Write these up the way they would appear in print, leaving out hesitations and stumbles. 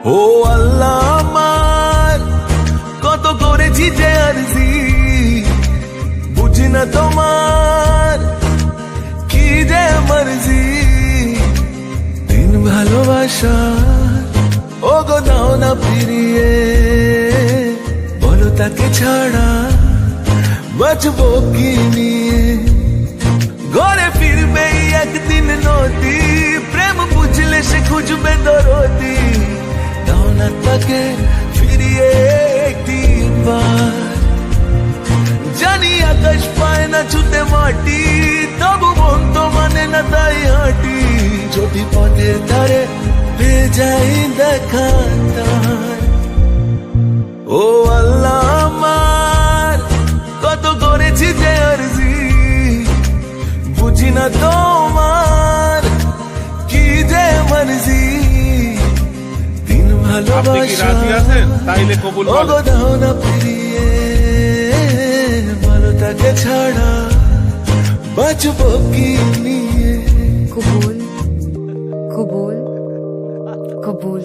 ও আল্লাহ আমার কত করেছি যে আরজি, বুঝি না তোমার কি যে মর্জি। দিন ভালোবাসা ও গো দাও না ফিরিয়ে, বলো তাকে ছাড়া বাঁচবো কি নিয়ে। ঘরে ফিরবে একদিন নদী, প্রেম বুঝলে সে খুঁজবে দরদি। দাও না তাকে ফিরিয়ে একটিবার, জানি আকাশ পায় না ছুতে মাটি, তবু মন তো মানে না তাই হাঁটি। যদি পথের ধারে পেয়ে যাই দেখা তার। ও আল্লাহ আমার কত করেছি যে আরজি, বুঝি না তোমার কি যে মর্জি। দিন ভালোবাসা তাইলে কবুল ও গো দাও না ফিরিয়ে, ভালো তাকে ছাড়া বাঁচবো কি নিয়ে। কবুল কবুল কবুল।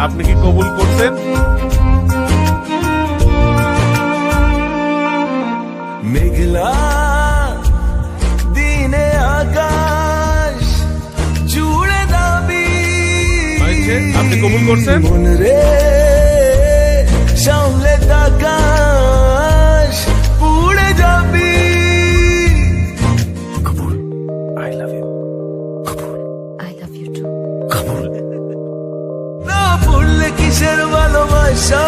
আপনি কি কবুল করছেন? মেঘলা দিনে আকাশ জুড়ে দাবি, আপনি কবুল করছেন? মন রে সামলে আকাশ পুড়ে যাবি। কবুল, আই লাভ ইউ। কবুল, আই লাভ ইউ টু। কবুল। না পড়লে কিসের ভালোবাসা,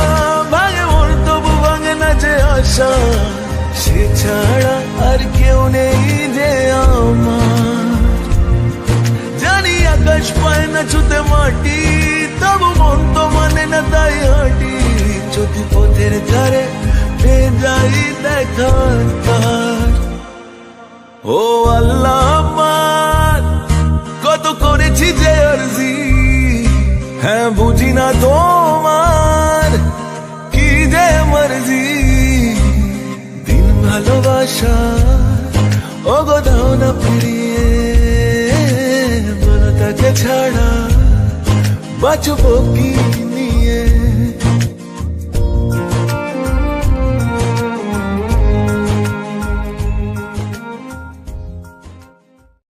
ভাঙে মন তবু ভাঙে না যে আশা। সে ছাড়া আর কেউ নেই যে আমার, জানি আকাশ পায় না ছুতে মাটি, তবু মন তো মানে না তাই হাঁটি। যদি পথের ধারে পেয়ে যাই দেখা তার। ও আল্লাহ আমার কত করেছি যে আরজি, হ্যাঁ বুঝি না তোমার কি যে মর্জি। দিন ভালোবাসা ও গো দাও না ফিরিয়ে, বলো তাকে ছাড়া বাঁচবো কি